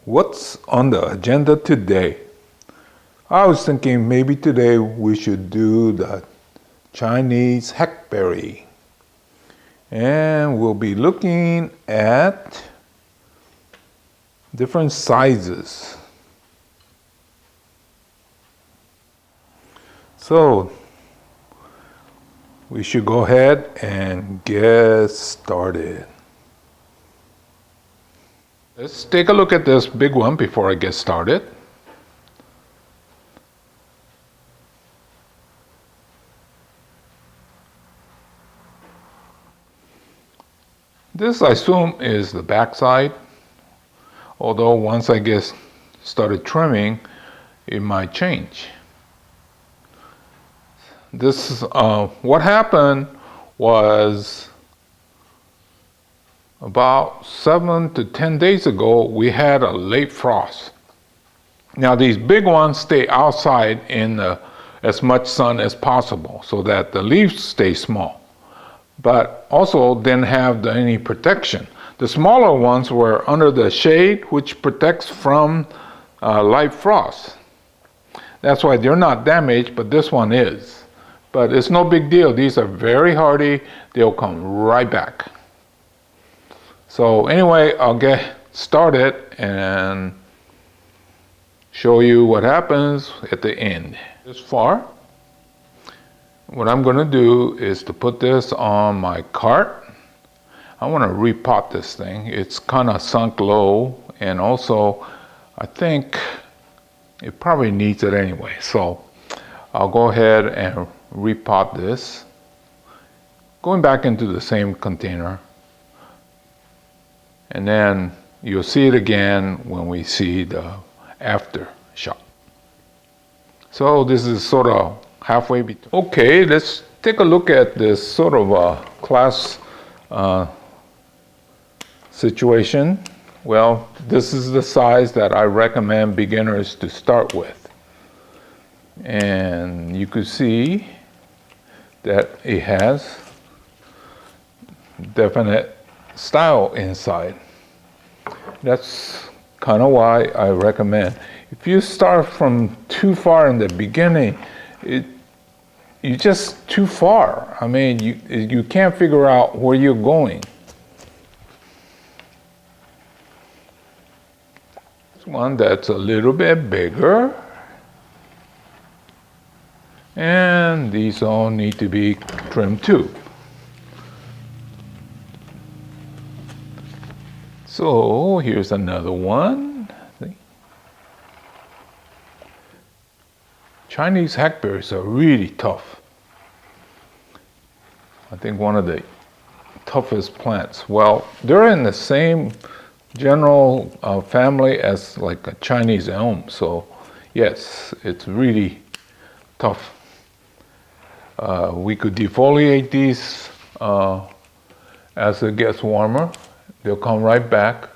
What's on the agenda today? I was thinking maybe today we should do the Chinese Hackberry. And we'll be looking at different sizes. So we should go ahead and get started. Let's take a look at this big one before I get started. This, I assume, is the back side, although once I get started trimming, it might change. This, what happened was about 7 to 10 days ago, we had a late frost. Now these big ones stay outside in as much sun as possible so that the leaves stay small, but also didn't have any protection. The smaller ones were under the shade, which protects from light frost. That's why they're not damaged, but this one is. But it's no big deal. These are very hardy. They'll come right back. So anyway, I'll get started and show you what happens at the end. This far, what I'm going to do is to put this on my cart. I want to repot this thing. It's kind of sunk low, and also I think it probably needs it anyway. So I'll go ahead and repot this, going back into the same container. And then you'll see it again when we see the after shot. So this is sort of halfway between. Okay, let's take a look at this sort of class situation. Well, this is the size that I recommend beginners to start with. And you can see that it has definite style inside. That's kind of why I recommend. If you start from too far in the beginning, you're just too far. I mean, you can't figure out where you're going. This one that's a little bit bigger. And these all need to be trimmed too. So here's another one. See? Chinese hackberries are really tough. I think one of the toughest plants. Well, they're in the same general family as like a Chinese elm. So yes, it's really tough. We could defoliate these as it gets warmer. They'll come right back.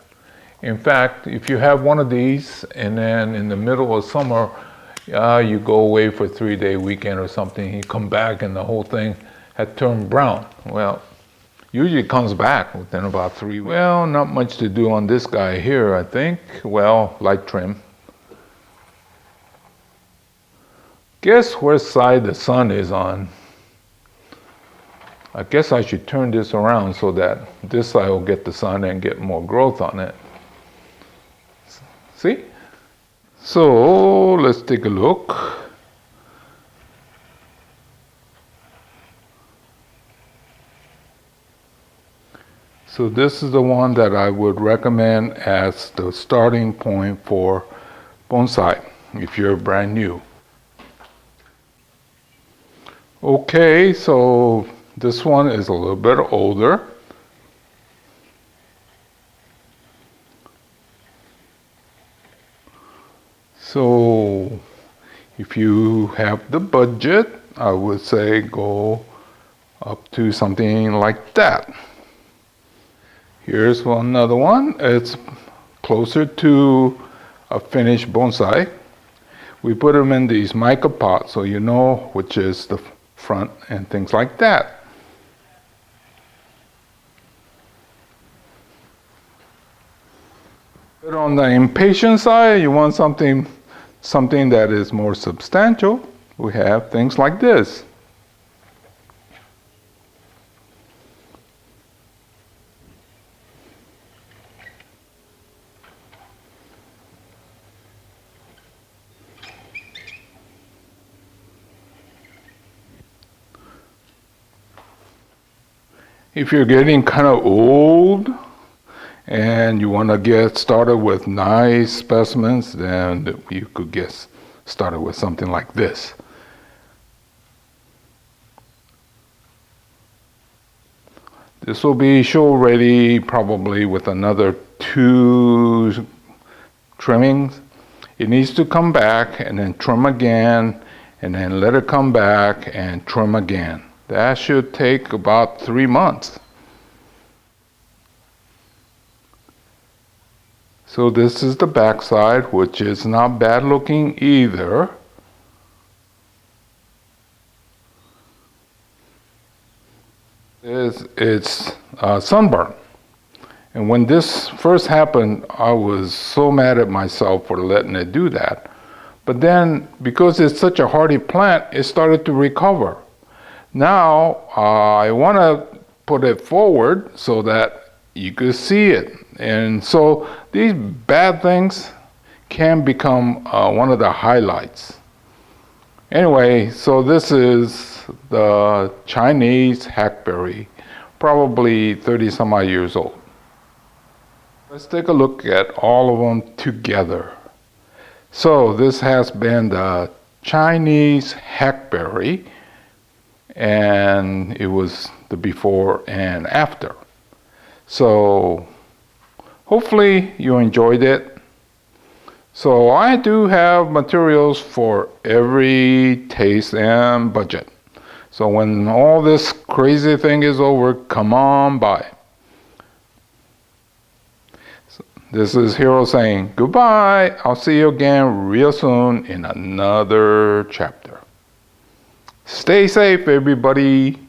In fact, if you have one of these and then in the middle of summer, you go away for a 3-day weekend or something, you come back and the whole thing had turned brown. Well, usually it comes back within about 3 weeks. Well, not much to do on this guy here, I think. Well, light trim. Guess where side the sun is on. I guess I should turn this around so that this side will get the sun and get more growth on it. See? So let's take a look. So this is the one that I would recommend as the starting point for bonsai if you're brand new. Okay, so this one is a little bit older. So if you have the budget, I would say go up to something like that. Here's another one. It's closer to a finished bonsai. We put them in these mica pots so you know which is the front and things like that. But on the impatient side, you want something that is more substantial. We have things like this. If you're getting kind of old and you want to get started with nice specimens, then you could get started with something like this. This will be show ready probably with another 2 trimmings. It needs to come back and then trim again and then let it come back and trim again. That should take about 3 months. So this is the back side, which is not bad looking either. It's sunburn. And when this first happened, I was so mad at myself for letting it do that. But then, because it's such a hardy plant, it started to recover. Now, I want to put it forward so that you could see it. And so these bad things can become one of the highlights. Anyway, so this is the Chinese Hackberry, probably 30 some odd years old. Let's take a look at all of them together. So this has been the Chinese Hackberry, and it was the before and after. So hopefully you enjoyed it. So I do have materials for every taste and budget. So when all this crazy thing is over, come on by. So this is Hero saying goodbye. I'll see you again real soon in another chapter. Stay safe, everybody.